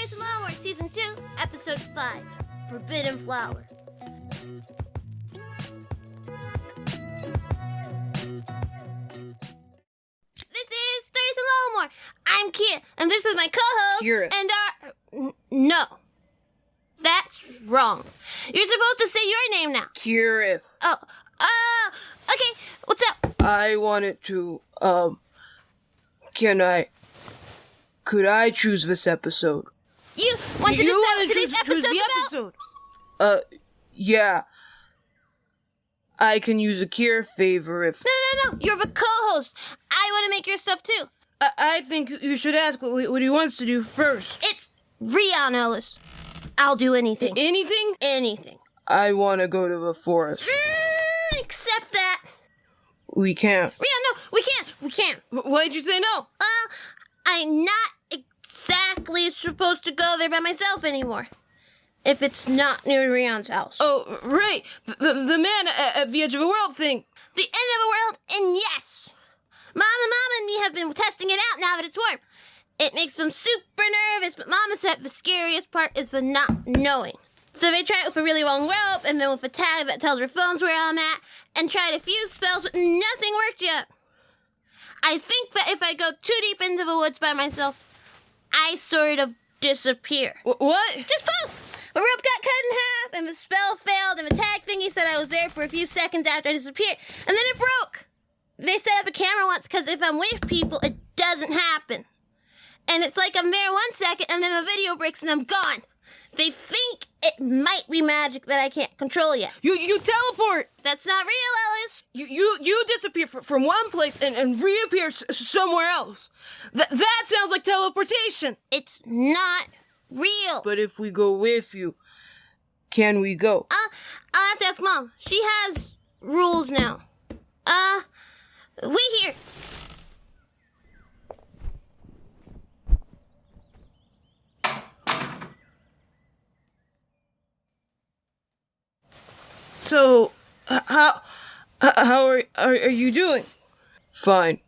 Stories from Ylelmore, Season 2, Episode 5, Forbidden Flower. This is Stories from Ylelmore. I'm Kia, and this is my co-host. Kira. And no. That's wrong. You're supposed to say your name now. Kira. Okay, what's up? I wanted to, could I choose this episode? You want to decide what today's choose episode's the about? episode? Yeah. I can use a Kira favor if... No. You're the co-host. I want to make your stuff too. I think you should ask what he wants to do first. It's Rion, Ellis. I'll do anything. Anything? Anything. I want to go to the forest. Except that. We can't. Rion, no, we can't. Why'd you say no? I'm not exactly supposed to go there by myself anymore. If it's not near Rion's house. Oh, right. The man at the edge of the world thing. The end of the world, and yes. Mama and me have been testing it out now that it's warm. It makes them super nervous, but Mama said the scariest part is the not knowing. So they tried it with a really long rope, and then with a tag that tells their phones where I'm at, and tried a few spells, but nothing worked yet. I think that if I go too deep into the woods by myself, I sort of disappear. What? Just poof! The rope got cut in half, and the spell failed, and the tag thingy said I was there for a few seconds after I disappeared, and then it broke. They set up a camera once, because if I'm with people, it doesn't happen. And it's like I'm there 1 second, and then the video breaks, and I'm gone. They think it might be magic that I can't control yet. You teleport. That's not real, Ellis. You disappear from one place and reappear somewhere else. That sounds like teleportation. It's not real. But if we go with you, can we go? I'll have to ask Mom. She has rules now. Wait here. So, how are you doing? Fine.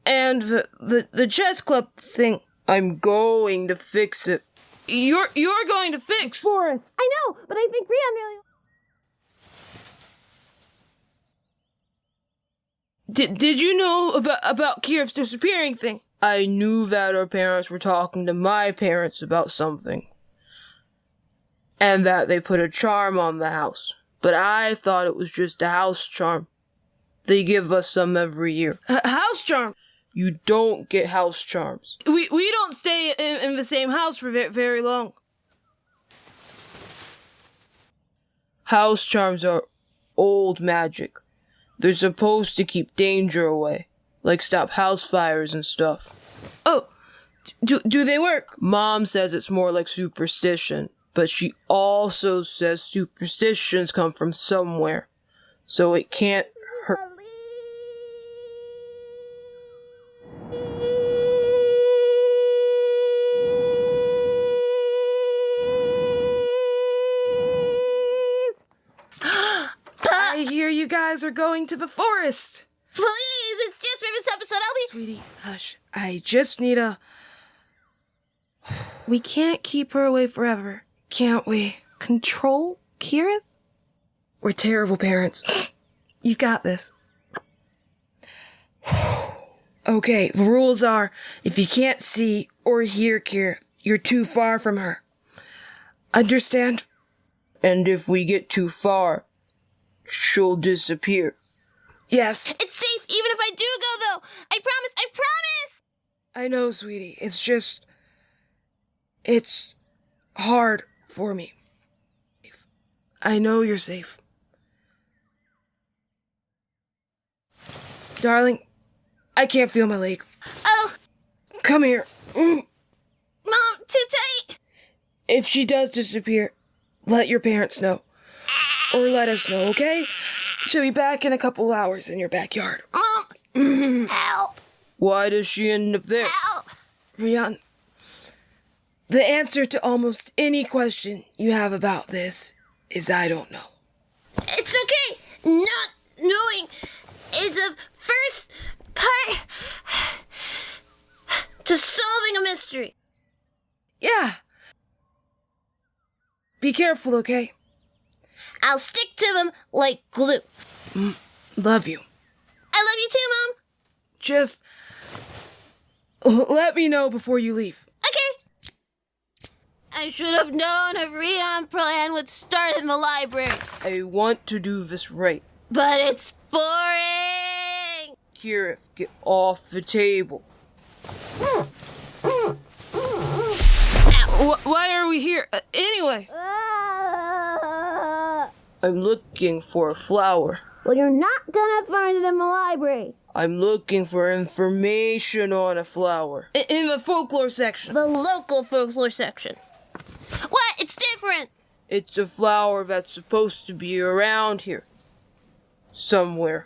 And the chess club thing, I'm going to fix it. You're going to fix Forest. I know, but I think Rion really... Did you know about Kira's disappearing thing? I knew that our parents were talking to my parents about something. And that they put a charm on the house. But I thought it was just a house charm. They give us some every year. House charm? You don't get house charms. We don't stay in the same house for very long. House charms are old magic. They're supposed to keep danger away. Like stop house fires and stuff. Oh, do they work? Mom says it's more like superstition. But she also says superstitions come from somewhere, so it can't hurt. I hear you guys are going to the forest. Please, it's just for this episode. Sweetie, hush. I just need a... We can't keep her away forever. Can't we? Control Kira? We're terrible parents. You got this. Okay, the rules are, if you can't see or hear Kira, you're too far from her. Understand? And if we get too far, she'll disappear. Yes. It's safe, even if I do go, though. I promise! I know, sweetie. It's hard for me. I know you're safe. Darling, I can't feel my leg. Oh. Come here. Mom, too tight. If she does disappear, let your parents know. Or let us know, okay? She'll be back in a couple hours in your backyard. Mom. Help. Why does she end up there? Help. Rion, the answer to almost any question you have about this is I don't know. It's okay. Not knowing is the first part Be careful, okay? I'll stick to them like glue. Love you. I love you too, Mom. Just let me know before you leave. Okay. I should have known a Rion plan would start in the library. I want to do this right. But it's boring. Kirith, get off the table. Why are we here? Anyway. I'm looking for a flower. Well, you're not gonna find it in the library. I'm looking for information on a flower. In the folklore section. The local folklore section. What? It's different. It's a flower that's supposed to be around here. Somewhere.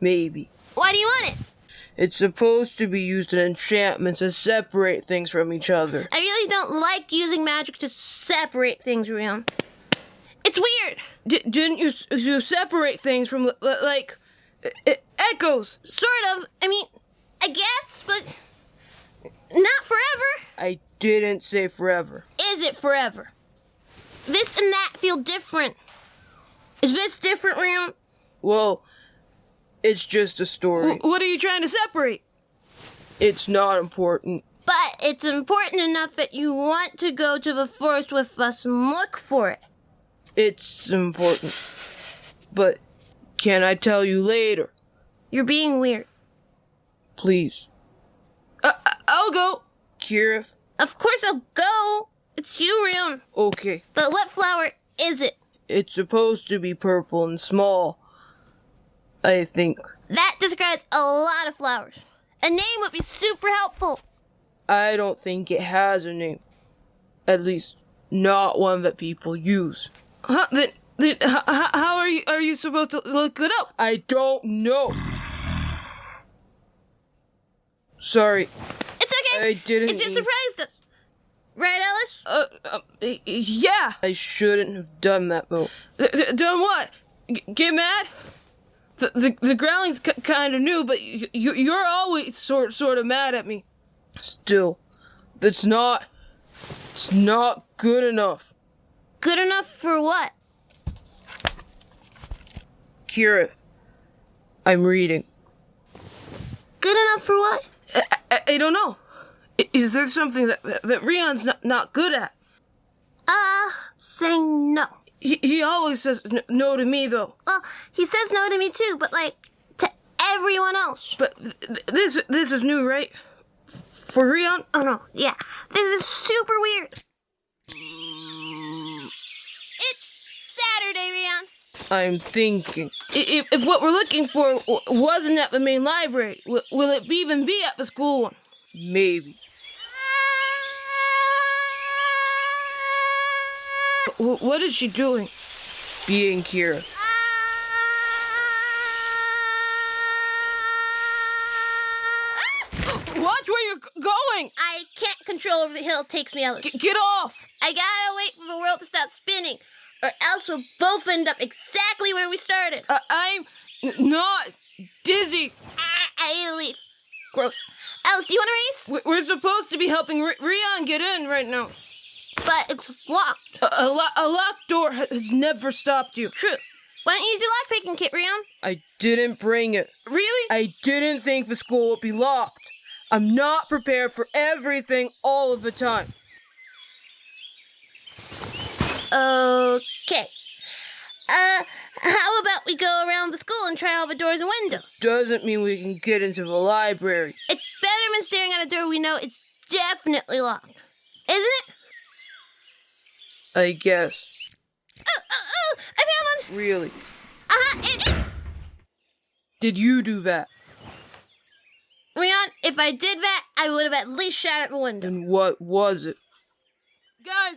Maybe. Why do you want it? It's supposed to be used in enchantments to separate things from each other. I really don't like using magic to separate things, Rion. It's weird. Didn't you separate things from, like, echoes? Sort of. I mean, I guess, but not forever. I didn't say forever. Is it forever? This and that feel different. Is this different, Rion? Well, it's just a story. What are you trying to separate? It's not important. But it's important enough that you want to go to the forest with us and look for it. It's important. But can I tell you later? You're being weird. Please. I'll go. Kirith. Of course I'll go. It's you, Rion. Okay. But what flower is it? It's supposed to be purple and small. I think. That describes a lot of flowers. A name would be super helpful. I don't think it has a name. At least, not one that people use. Huh? Then how are you supposed to look it up? I don't know. Sorry. It's okay. I didn't It just mean- surprised us. Right, Ellis? Yeah. I shouldn't have done that, though. Done what? Get mad? The growling's kind of new, but you're always sort of mad at me. Still, it's not good enough. Good enough for what? Kirith, I'm reading. Good enough for what? I don't know. Is there something that Rion's not good at? Saying no. He always says no to me, though. Well, he says no to me too, but to everyone else. But this is new, right? For Rion? Oh no, yeah. This is super weird. It's Saturday, Rion. I'm thinking. If what we're looking for wasn't at the main library, will it even be at the school one? Maybe. What is she doing? Being Kira. Watch where you're going! I can't control where the hill takes me, Ellis. Get off! I gotta wait for the world to stop spinning, or else we'll both end up exactly where we started. I'm not dizzy. I need to leave. Gross. Ellis, do you want to race? We're supposed to be helping Rion get in right now. But it's locked. A locked door has never stopped you. True. Why don't you use your lockpicking kit, Rion? I didn't bring it. Really? I didn't think the school would be locked. I'm not prepared for everything all of the time. Okay. How about we go around the school and try all the doors and windows? Doesn't mean we can get into the library. It's better than staring at a door we know it's definitely locked. Isn't it? I guess. Oh, I found one! Really? Uh-huh, Did you do that? Rion, if I did that, I would have at least shot at the window. And what was it? Guys,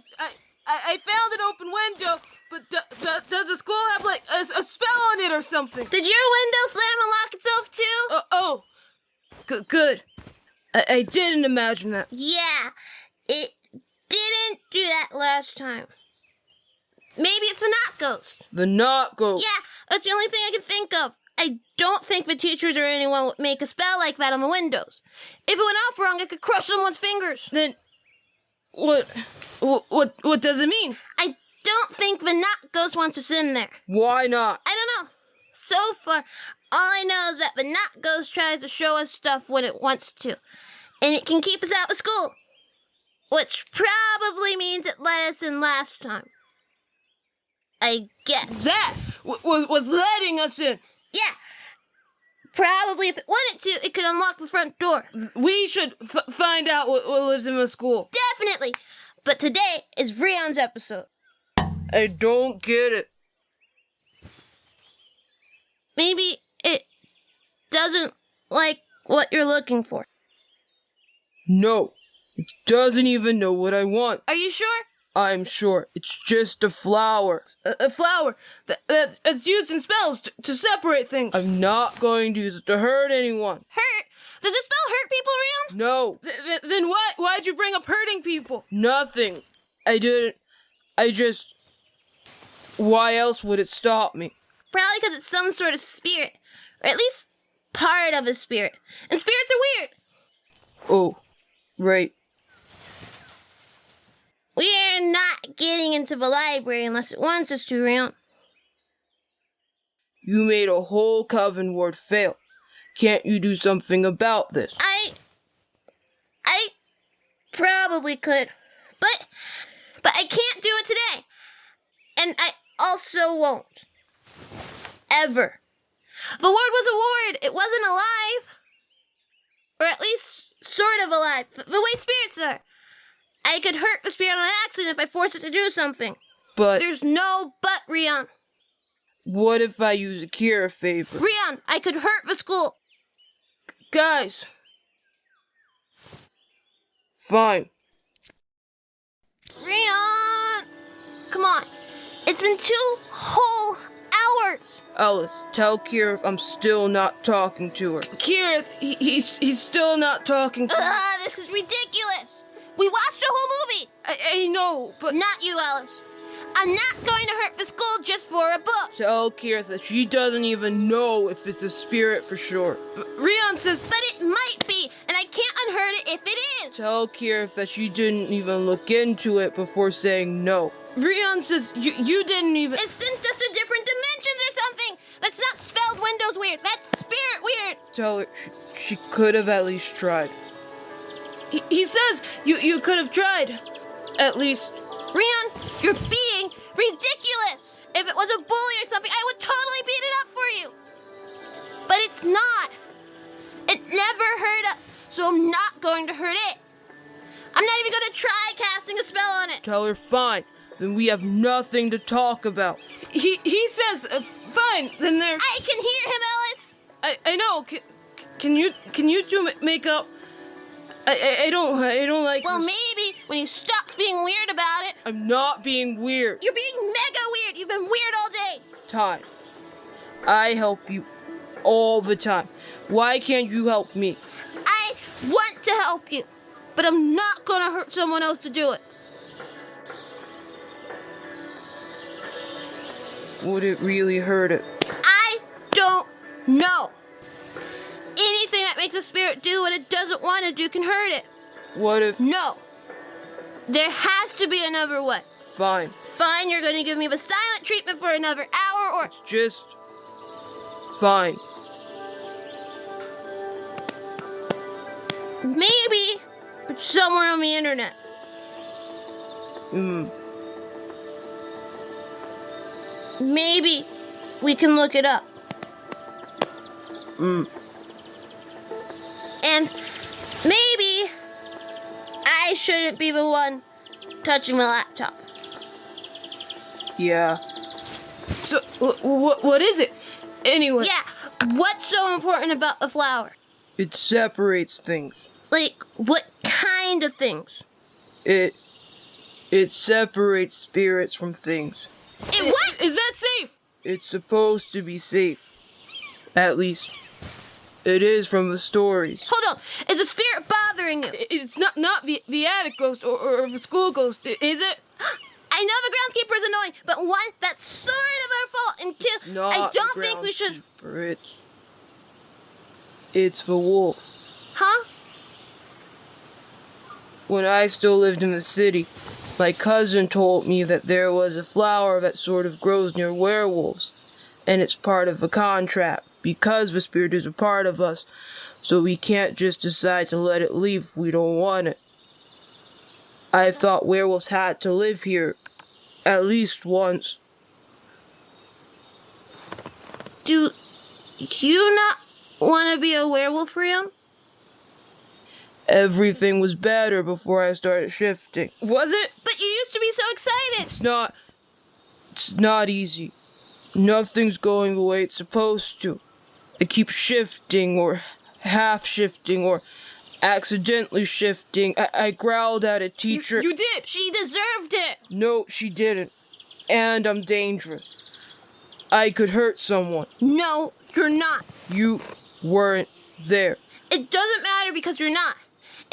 I found an open window, but does the school have, like, a spell on it or something? Did your window slam and lock itself too? Good. I didn't imagine that. Yeah, it didn't do that last time. Maybe it's a knot ghost. The knot ghost. Yeah, that's the only thing I can think of. I don't think the teachers or anyone would make a spell like that on the windows. If it went off wrong, it could crush someone's fingers. Then What does it mean? I don't think the Not Ghost wants us in there. Why not? I don't know. So far, all I know is that the Not Ghost tries to show us stuff when it wants to. And it can keep us out of school. Which probably means it let us in last time. I guess. That was letting us in. Yeah. Probably if it wanted to, it could unlock the front door. We should find out what lives in the school. Definitely. But today is Rion's episode. I don't get it. Maybe it doesn't like what you're looking for. No, it doesn't even know what I want. Are you sure? I'm sure. It's just a flower. A flower that's used in spells to separate things. I'm not going to use it to hurt anyone. Hurt? Does this spell hurt people, Rion? No. Then why'd you bring up hurting people? Nothing. I didn't. I just... Why else would it stop me? Probably because it's some sort of spirit. Or at least part of a spirit. And spirits are weird. Oh, right. We're not getting into the library unless it wants us to, Rion. You made a whole coven ward fail. Can't you do something about this? I probably could. But I can't do it today. And I also won't. Ever. The ward was a ward. It wasn't alive. Or at least sort of alive. The way spirits are. I could hurt the spirit on accident if I force it to do something. But... There's no but, Rion. What if I use a cure favor? Rion, I could hurt the school. Guys. Fine. Rion! Come on. It's been 2 whole hours. Alice, tell Kirith I'm still not talking to her. Kirith, he's still not talking to her. This is ridiculous. We watched a whole movie. I know, but... Not you, Alice. I'm not going to hurt the school just for a book. Tell Kirith that she doesn't even know if it's a spirit for sure. Rion says... But it might be, and I can't unhurt it if it is. Tell Kirith that she didn't even look into it before saying no. Rion says you didn't even... It's in just a different dimensions or something. That's not spelled Windows weird. That's spirit weird. Tell her she could have at least tried. He says you could have tried. At least. Rion, you're being ridiculous. If it was a bully or something, I would totally beat it up for you. But it's not. It never hurt us, so I'm not going to hurt it. I'm not even going to try casting a spell on it. Tell her fine. Then we have nothing to talk about. He says fine. Then there. I can hear him, Ellis. I know. Can you two make up? I don't like. Well, this. maybe when he stops being weird about it. I'm not being weird. You're being mega weird. You've been weird all day. Time. I help you all the time. Why can't you help me? I want to help you, but I'm not going to hurt someone else to do it. Would it really hurt it? I don't know. Anything that makes a spirit do what it doesn't want to do can hurt it. What if... No. There has to be another way. Fine. Fine, you're going to give me the silent treatment for another hour or... Just... Fine. Maybe it's somewhere on the internet. Maybe we can look it up. And maybe I shouldn't be the one touching the laptop. Yeah. So, what is it? Anyway. Yeah, what's so important about the flower? It separates things. Like, what kind of things? It separates spirits from things. What? Is that safe? It's supposed to be safe. At least, it is from the stories. Hold on. Is a spirit bothering you? It's not the attic ghost or the school ghost, is it? I know the groundskeeper is annoying, but one, that's sort of our fault, and two, Not I don't think we should... It's the wolf. Huh? When I still lived in the city, my cousin told me that there was a flower that sort of grows near werewolves, and it's part of a contract, because the spirit is a part of us, so we can't just decide to let it leave if we don't want it. I thought werewolves had to live here, at least once. Do you not want to be a werewolf, Rion? Everything was better before I started shifting. Was it? But you used to be so excited. It's not easy. Nothing's going the way it's supposed to. I keep shifting, or half shifting, or accidentally shifting. I growled at a teacher. You did! She deserved it! No, she didn't. And I'm dangerous. I could hurt someone. No, you're not. You weren't there. It doesn't matter because you're not.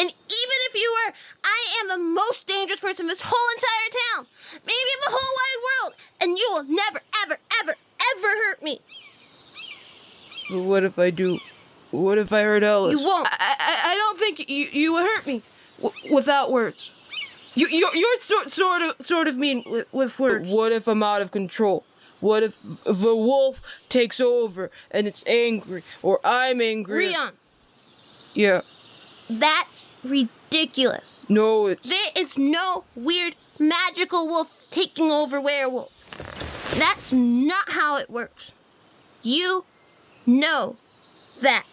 And even if you were, I am the most dangerous person in this whole entire town. Maybe in the whole wide world. And you will never, ever, ever, ever hurt me. But what if I do? What if I hurt Ellis? You won't. I don't think you would hurt me without words. You're sort of mean with words. But what if I'm out of control? What if the wolf takes over and it's angry, or I'm angry? Rion. Yeah. That's ridiculous. No, There is no weird magical wolf taking over werewolves. That's not how it works. You know that.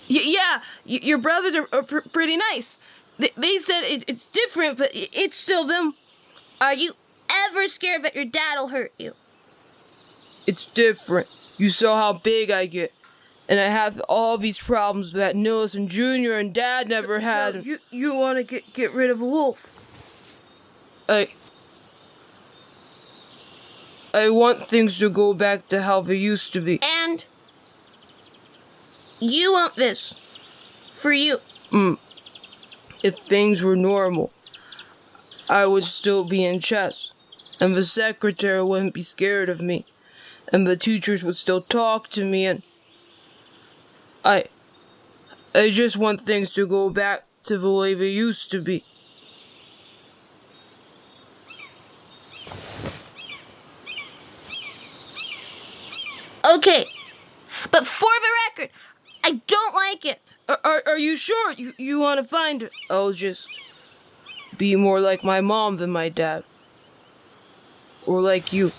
Yeah, your brothers are pretty nice. They said it's different, but it's still them. Are you ever scared that your dad'll hurt you? It's different. You saw how big I get. And I have all these problems that Nils and Junior and Dad never had. So you want to get rid of a wolf? I want things to go back to how they used to be. And you want this for you. If things were normal, I would still be in chess, and the secretary wouldn't be scared of me, and the teachers would still talk to me, and I just want things to go back to the way they used to be. Okay, but for the record, I don't like it. Are you sure you want to find it? I'll just be more like my mom than my dad. Or like you.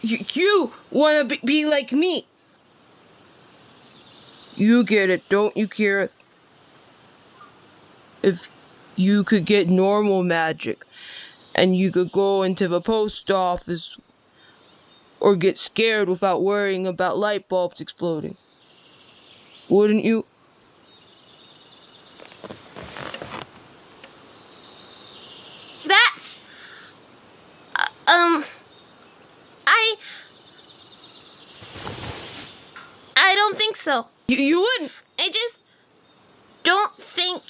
You want to be like me. You get it, don't you, Kira? If you could get normal magic, and you could go into the post office, or get scared without worrying about light bulbs exploding, wouldn't you? That's... I don't think so. You wouldn't? I just don't think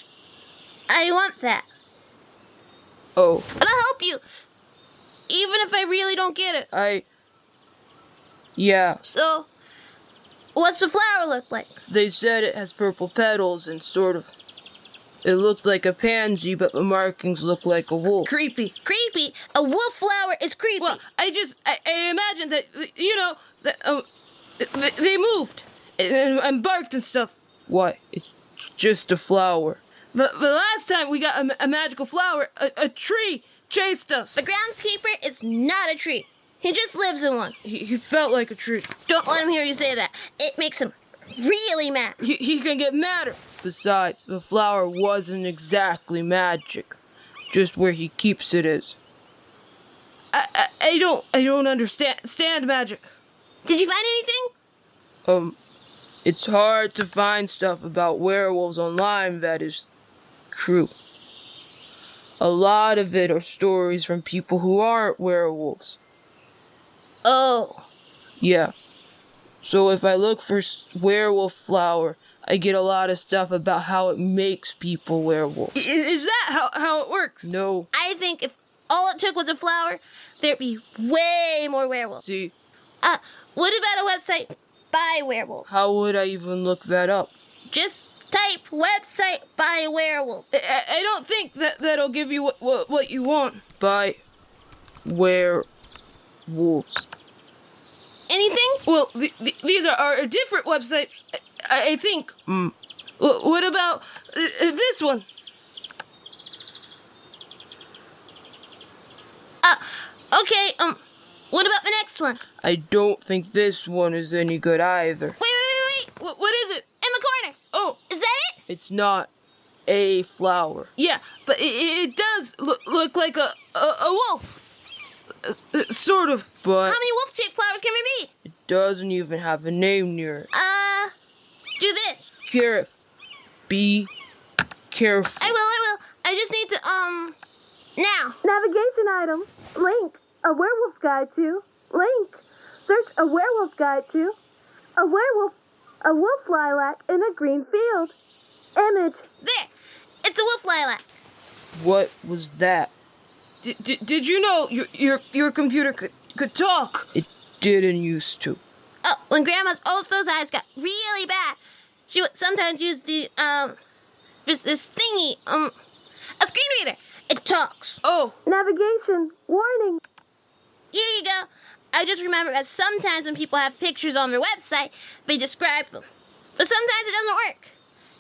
I want that. Oh. But I'll help you, even if I really don't get it. Yeah. So, what's the flower look like? They said it has purple petals and sort of... It looked like a pansy, but the markings look like a wolf. Creepy. Creepy? A wolf flower is creepy. Well, I imagine that, they moved and barked and stuff. What? It's just a flower. The last time we got a magical flower, a tree chased us. The groundskeeper is not a tree. He just lives in one. He felt like a tree. Don't let him hear you say that. It makes him really mad. He can get madder. Besides, the flower wasn't exactly magic. Just where he keeps it is. I don't understand magic. Did you find anything? It's hard to find stuff about werewolves online that is true. A lot of it are stories from people who aren't werewolves. Oh. Yeah. So if I look for werewolf flower, I get a lot of stuff about how it makes people werewolves. Is that how it works? No. I think if all it took was a flower, there'd be way more werewolves. See? What about a website by werewolves? How would I even look that up? Just Type website by werewolf. I don't think that'll give you what you want. By werewolves. Anything? Well, these are different websites. I think. What about this one? Okay, what about the next one? I don't think this one is any good either. Wait. What is it? In the corner. Oh, Is that it? it's not a flower. Yeah, but it does look like a wolf. Sort of, but How many wolf-shaped flowers can there be? it doesn't even have a name near it. Do this. Kira, be careful. I will. I just need to, now. Navigation item. Link. A werewolf's guide to. Link. Search a werewolf's guide to. A werewolf. A wolf lilac in a green field. Image. There. It's a wolf lilac. What was that? Did you know your computer could talk? It didn't used to. Oh, when Grandma's Otho's eyes got really bad, she would sometimes use the, this thingy, a screen reader. It talks. Oh, Navigation. Warning. Here you go. I just remember that sometimes when people have pictures on their website, they describe them. But sometimes it doesn't work.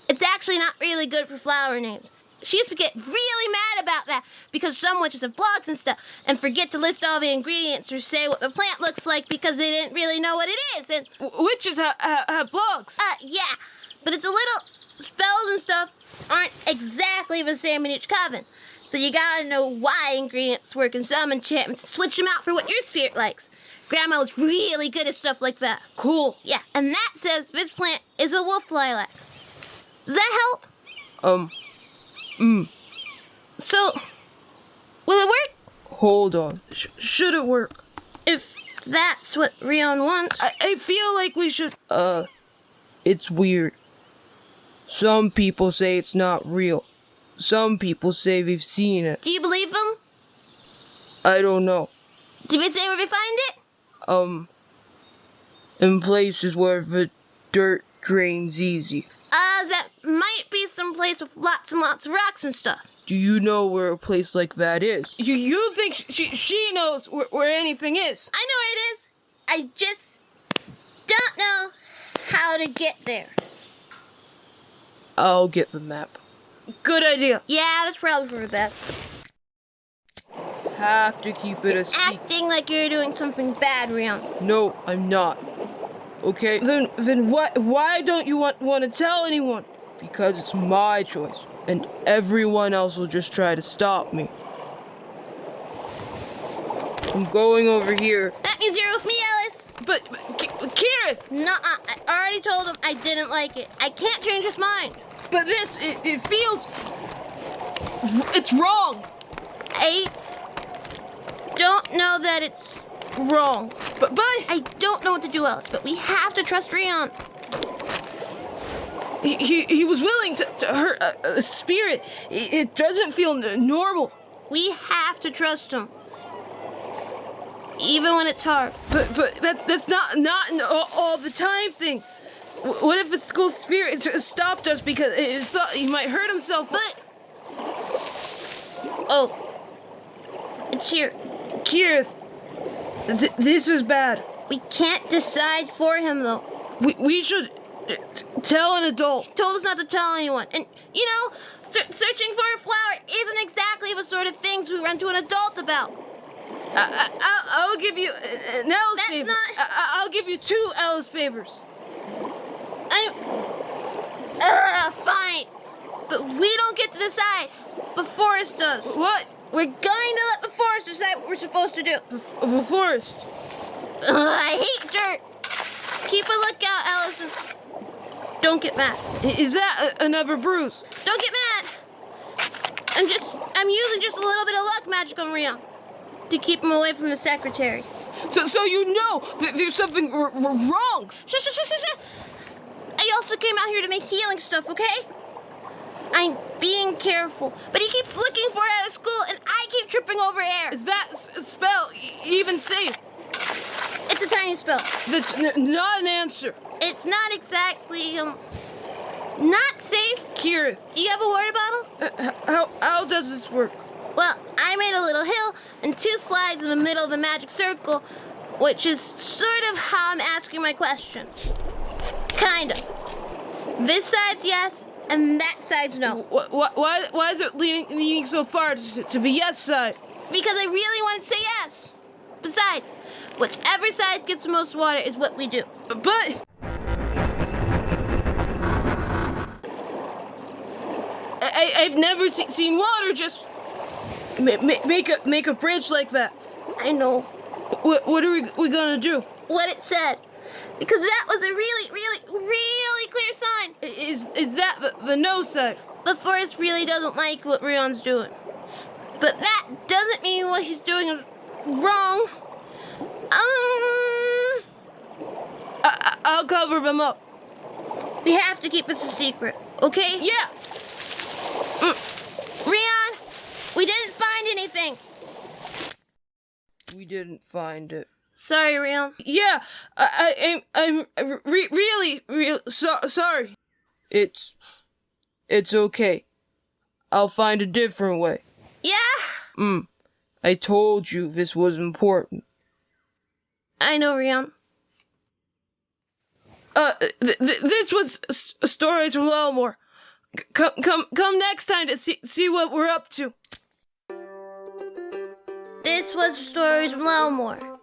It's actually not really good for flower names. She used to get really mad about that because some witches have blogs and stuff and forget to list all the ingredients or say what the plant looks like because they didn't really know what it is. And witches have blogs. yeah, but it's a little spells and stuff aren't exactly the same in each coven. So you gotta know why ingredients work in some enchantments and switch them out for what your spirit likes. Grandma was really good at stuff like that. Cool. Yeah, and that says this plant is a wolf lilac. Does that help? So, will it work? Hold on. Should it work? If that's what Rion wants. I feel like we should. It's weird. Some people say it's not real. Some people say they've seen it. Do you believe them? I don't know. Did they say where they find it? In places where the dirt drains easy. That might be some place with lots and lots of rocks and stuff. Do you know where a place like that is? You think she knows where anything is? I know where it is. I just don't know how to get there. I'll get the map. Good idea. Yeah, that's probably for the best. Have to keep it a secret. Acting like you're doing something bad, Rion. No, I'm not. Okay, then why don't you want to tell anyone? Because it's my choice, and everyone else will just try to stop me. I'm going over here. That means you're with me, Alice. But Kirith! Nuh-uh. I already told him I didn't like it. I can't change his mind. But it feels... It's wrong. I don't know that it's wrong. But I don't know what to do, Alice, but we have to trust Rion. He was willing to hurt a spirit. It doesn't feel normal. We have to trust him. Even when it's hard. But that's not an all the time thing. What if the school spirit stopped us because it thought he might hurt himself? But... Oh. It's here. Kirith, this is bad. We can't decide for him, though. We should tell an adult. He told us not to tell anyone. And, you know, searching for a flower isn't exactly the sort of things we run to an adult about. I'll give you an Alice favor. I'll give you 2 Alice favors. Fine. But we don't get to decide. The forest does. What? We're going to let the forest decide what we're supposed to do. The forest. I hate dirt. Keep a lookout, Allison. Don't get mad. Is that another bruise? Don't get mad. I'm using just a little bit of luck magic on Rion to keep him away from the secretary. So you know that there's something wrong. Shh. I also came out here to make healing stuff, okay? I'm being careful, but he keeps looking for it out of school, and I keep tripping over air. Is that spell even safe? It's a tiny spell. That's not an answer. It's not exactly, Not safe? Kirith, Do you have a water bottle? how does this work? Well, I made a little hill and 2 slides in the middle of a magic circle, which is sort of how I'm asking my question. Kind of. This side's yes, and that side's no. Why is it leaning so far to the yes side? Because I really want to say yes. Besides, whichever side gets the most water is what we do. But I've never seen water just make a bridge like that. I know. What are we gonna do? What it said. Because that was a really, really, really clear sign. Is that the no side? The forest really doesn't like what Rion's doing. But that doesn't mean what he's doing is wrong. I'll cover them up. We have to keep this a secret, okay? Yeah. Rion, we didn't find anything. We didn't find it. Sorry, Rion. Yeah, I'm really sorry. It's okay. I'll find a different way. Yeah? I told you this was important. I know, Rion. This was Stories from Ylelmore. Come next time to see what we're up to. This was Stories from Ylelmore.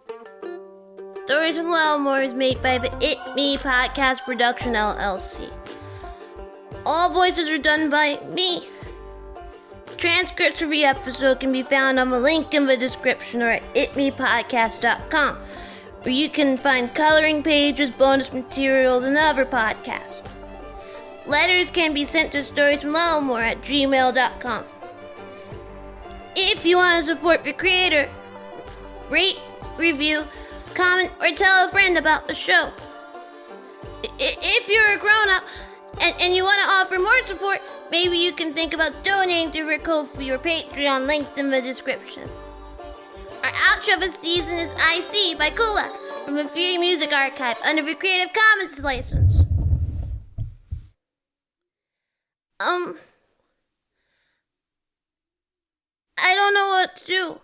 Stories from Ylelmore is made by the It Me Podcast Production LLC. All voices are done by me. Transcripts of the episode can be found on the link in the description or at itmepodcast.com, where you can find coloring pages, bonus materials, and other podcasts. Letters can be sent to storiesfromylelmore at gmail.com. If you want to support the creator, rate, review, comment, or tell a friend about the show. If you're a grown-up and you want to offer more support, maybe you can think about donating to Rico for your Patreon linked in the description. Our outro this season is I See by Kula from the Free Music Archive under the Creative Commons license. I don't know what to do.